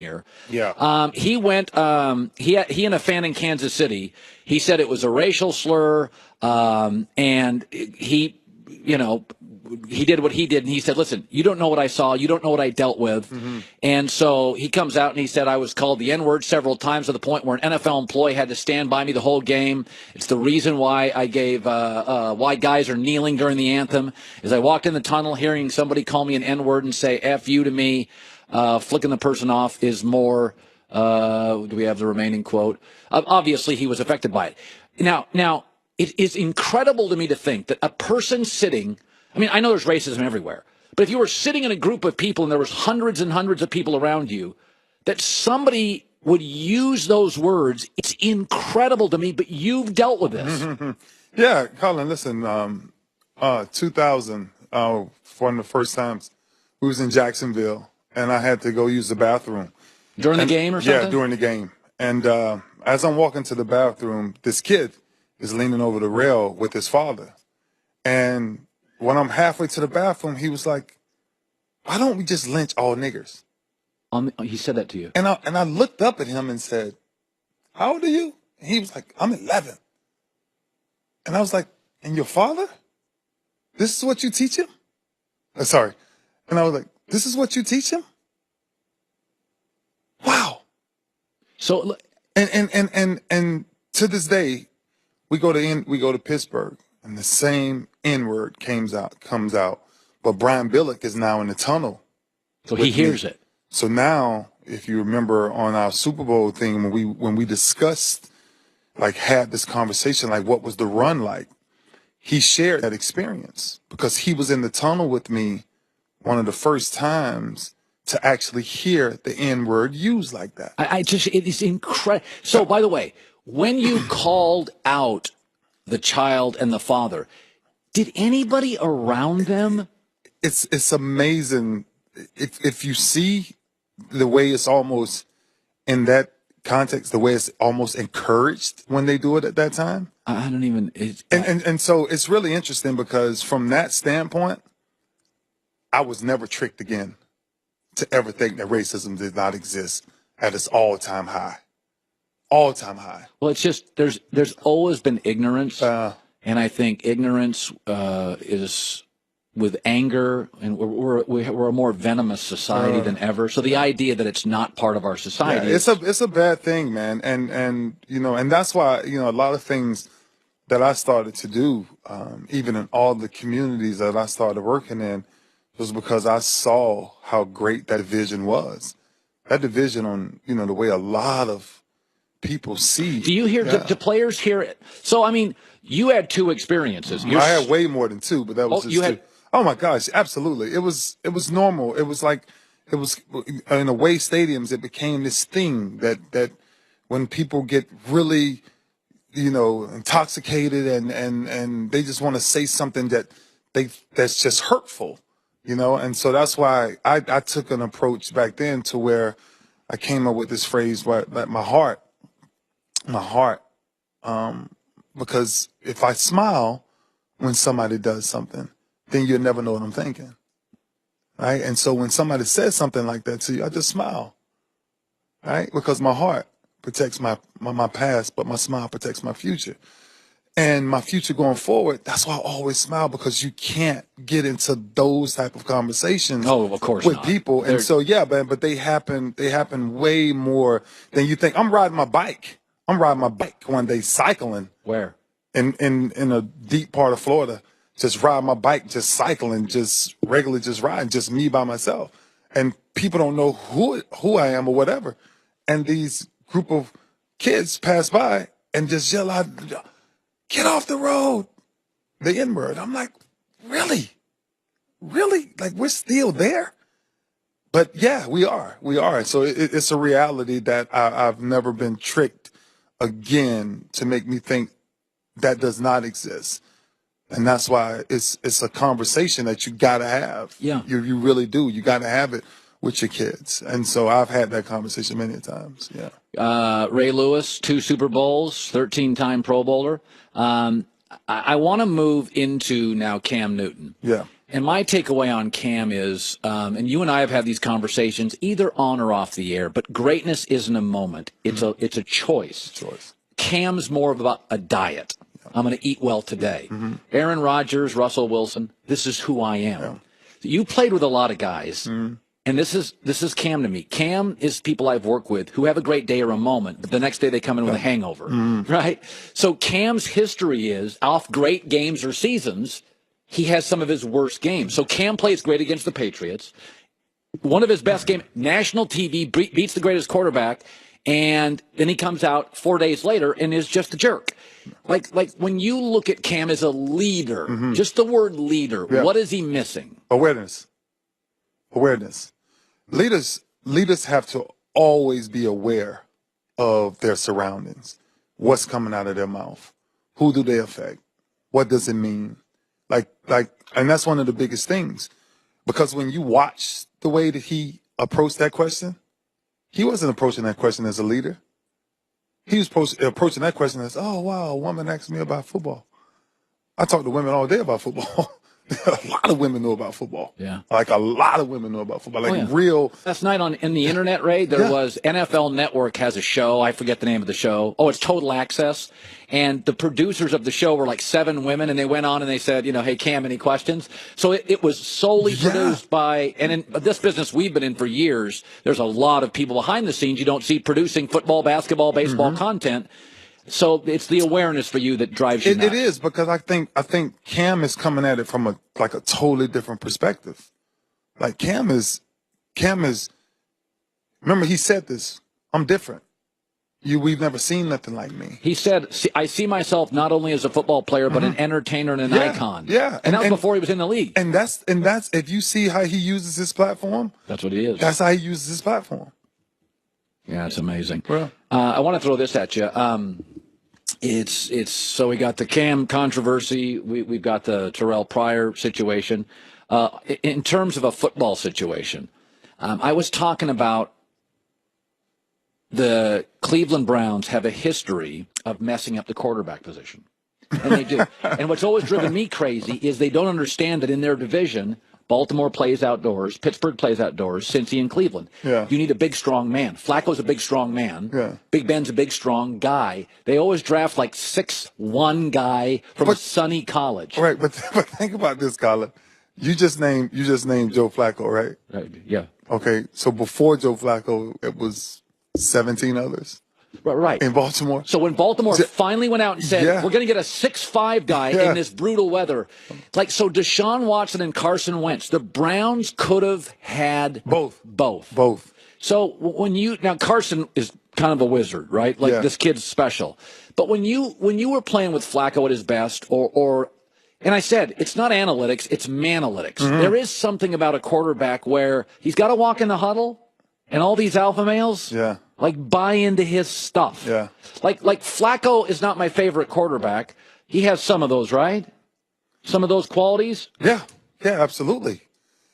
here. Yeah. He went. He and a fan in Kansas City. He said it was a racial slur, and he, he did what he did, and he said, "Listen, you don't know what I saw. You don't know what I dealt with." Mm-hmm. And so he comes out and he said, "I was called the N-word several times to the point where an NFL employee had to stand by me the whole game. It's the reason why I gave why guys are kneeling during the anthem. As I walked in the tunnel, hearing somebody call me an N-word and say F you to me, flicking the person off is more." Do we have the remaining quote? Obviously, he was affected by it. Now, it is incredible to me to think that a person sitting, I mean, I know there's racism everywhere, but if you were sitting in a group of people and there was hundreds and hundreds of people around you, that somebody would use those words, it's incredible to me, but you've dealt with this. Yeah, Colin, listen, 2000, one of the first times we was in Jacksonville, and I had to go use the bathroom. During the game or something? Yeah, during the game. And as I'm walking to the bathroom, this kid is leaning over the rail with his father. And when I'm halfway to the bathroom, he was like, "Why don't we just lynch all niggers?" He said that to you. And I looked up at him and said, "How old are you?" And he was like, "I'm 11." And I was like, "And your father? This is what you teach him?" Sorry. And I was like, "This is what you teach him?" Wow. So, and to this day, we go to Pittsburgh, and the same N-word comes out. But Brian Billick is now in the tunnel. So he hears it. So now, if you remember on our Super Bowl thing, when we discussed, like, had this conversation, like, what was the run like? He shared that experience because he was in the tunnel with me one of the first times to actually hear the N-word used like that. It is incredible. So, by the way, when you called out the child and the father, did anybody around them? It's amazing if you see the way it's almost in that context, the way it's almost encouraged when they do it at that time. I don't even. And so it's really interesting because from that standpoint, I was never tricked again to ever think that racism did not exist at its all-time high. All-time high. Well, it's just there's always been ignorance, and I think ignorance is with anger, and we're a more venomous society than ever. So the idea that it's not part of our society, it's a bad thing, man. And and that's why a lot of things that I started to do, even in all the communities that I started working in, was because I saw how great that division was. That division on, the way a lot of people see. Do you hear, do players hear it? So, I mean, you had two experiences. I had way more than two, but that was just two. Oh my gosh, absolutely. It was normal. It was in away stadiums, it became this thing that when people get really, intoxicated and they just want to say something that's just hurtful. And so that's why I took an approach back then to where I came up with this phrase, like my heart, because if I smile when somebody does something, then you'll never know what I'm thinking, right? And so when somebody says something like that to you, I just smile, right? Because my heart protects my past, but my smile protects my future. And my future going forward, that's why I always smile, because you can't get into those type of conversations of course with not. people. And so, yeah, but they happen way more than you think. I'm riding my bike one day cycling. Where? In a deep part of Florida. Just riding my bike, just cycling, just regularly just riding, just me by myself. And people don't know who I am or whatever. And these group of kids pass by and just yell out, "Get off the road!" The N-word. I'm like, really? Like, we're still there? But yeah, we are. So it's a reality that I've never been tricked again to make me think that does not exist. And that's why it's a conversation that you gotta have. Yeah. You really do. You gotta have it with your kids. And so I've had that conversation many times. Yeah. Ray Lewis, 2 Super Bowls, 13-time Pro Bowler. I want to move into now Cam Newton. Yeah. And my takeaway on Cam is, and you and I have had these conversations either on or off the air, but greatness isn't a moment. It's a choice. Cam's more of about a diet. I'm going to eat well today. Aaron Rodgers, Russell Wilson, this is who I am. Yeah. You played with a lot of guys, and this is Cam to me. Cam is people I've worked with who have a great day or a moment, but the next day they come in with a hangover, right? So Cam's history is, off great games or seasons, he has some of his worst games. So Cam plays great against the Patriots. One of his best games, national TV, beats the greatest quarterback, and then he comes out 4 days later and is just a jerk. Like when you look at Cam as a leader, just the word leader, what is he missing? Awareness. Leaders have to always be aware of their surroundings. What's coming out of their mouth? Who do they affect? What does it mean? And that's one of the biggest things. Because when you watch the way that he approached that question, he wasn't approaching that question as a leader. He was approaching that question as, oh, wow, a woman asked me about football. I talk to women all day about football. A lot of women know about football. Yeah. Like a lot of women know about football. Real. Last night in the internet, Ray, there was NFL Network has a show. I forget the name of the show. Oh, it's Total Access. And the producers of the show were like 7 women, and they went on and they said, hey, Cam, any questions? So it was solely produced by, and in this business we've been in for years, there's a lot of people behind the scenes you don't see producing football, basketball, baseball content. So it's the awareness for you that drives you nuts. It is, because I think Cam is coming at it from a totally different perspective. Like Cam is remember he said this, I'm different. We've never seen nothing like me. He said, I see myself not only as a football player, but an entertainer and an icon. Yeah. And that was before he was in the league. And that's if you see how he uses his platform, that's what he is. That's how he uses his platform. Yeah, it's amazing. Well, I want to throw this at you. It's so we got the Cam controversy. We've got the Terrell Pryor situation. In terms of a football situation, I was talking about the Cleveland Browns have a history of messing up the quarterback position. And they do. And what's always driven me crazy is they don't understand that in their division, Baltimore plays outdoors, Pittsburgh plays outdoors, Cincy and Cleveland. Yeah. You need a big, strong man. Flacco's a big, strong man. Yeah. Big Ben's a big, strong guy. They always draft like 6'1" guy from a sunny college. Right, but think about this, Colin. You just named Joe Flacco, right? Yeah. Okay, so before Joe Flacco, it was 17 others. Right. In Baltimore. So when Baltimore finally went out and said, we're going to get a 6'5" guy in this brutal weather. So Deshaun Watson and Carson Wentz, the Browns could have had both. So now Carson is kind of a wizard, right? This kid's special. But when you were playing with Flacco at his best, and I said, it's not analytics, it's manalytics. There is something about a quarterback where he's got to walk in the huddle, and all these alpha males, buy into his stuff. Yeah. Like Flacco is not my favorite quarterback. He has some of those, right? Some of those qualities? Yeah. Yeah, absolutely.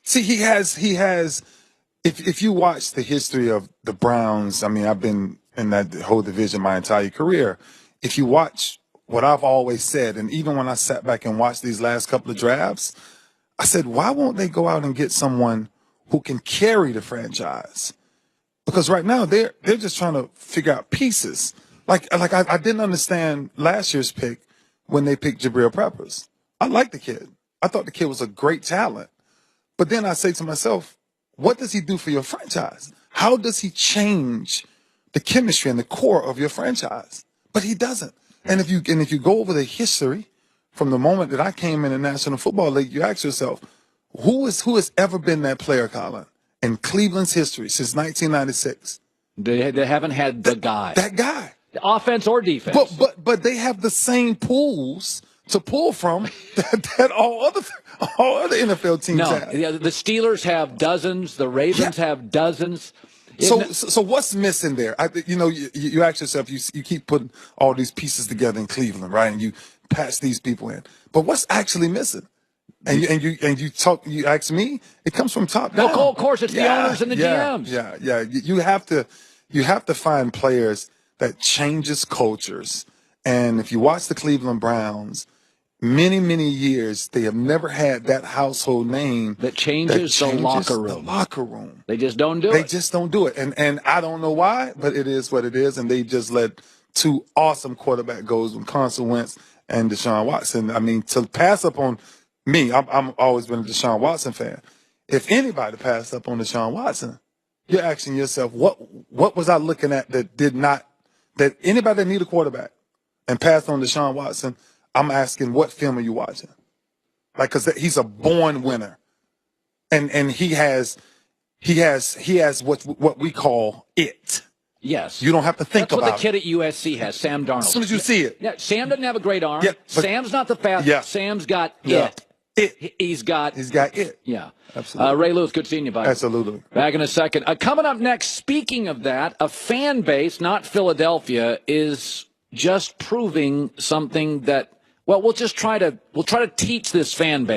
See, he has if you watch the history of the Browns, I mean, I've been in that whole division my entire career. If you watch what I've always said, and even when I sat back and watched these last couple of drafts, I said, why won't they go out and get someone who can carry the franchise? Because right now they're just trying to figure out pieces. I didn't understand last year's pick when they picked Jabril Peppers. I liked the kid. I thought the kid was a great talent. But then I say to myself, what does he do for your franchise? How does he change the chemistry and the core of your franchise? But he doesn't. And if you go over the history from the moment that I came in the National Football League, you ask yourself, who has ever been that player, Colin, in Cleveland's history since 1996? They haven't had the guy. That guy. Offense or defense. But they have the same pools to pull from that all other NFL teams have. The Steelers have dozens. The Ravens have dozens. So what's missing there? You ask yourself, you keep putting all these pieces together in Cleveland, right? And you patch these people in. But what's actually missing? And you ask me, it comes from top down. Well, of course, it's the owners and the GMs. Yeah. You have to find players that changes cultures. And if you watch the Cleveland Browns, many, many years, they have never had that household name that changes the locker room. The locker room. They just don't do it. They just don't do it. And I don't know why, but it is what it is. And they just let two awesome quarterback goes with Carson Wentz and Deshaun Watson. I mean, to pass up on me, I'm always been a Deshaun Watson fan. If anybody passed up on Deshaun Watson, you're asking yourself, what was I looking at that anybody that need a quarterback and passed on Deshaun Watson, I'm asking, what film are you watching? Like, because he's a born winner, and he has what we call it. Yes. You don't have to think about it. That's what the kid at USC has, Sam Darnold. As soon as you see it. Yeah, Sam doesn't have a great arm. Yeah, Sam's not the fastest. Yeah. Sam's got it. He's got it. Yeah. Absolutely. Ray Lewis, good seeing you, buddy. Absolutely. Back in a second. Coming up next, speaking of that, a fan base, not Philadelphia, is just proving something that, well, we'll try to teach this fan base.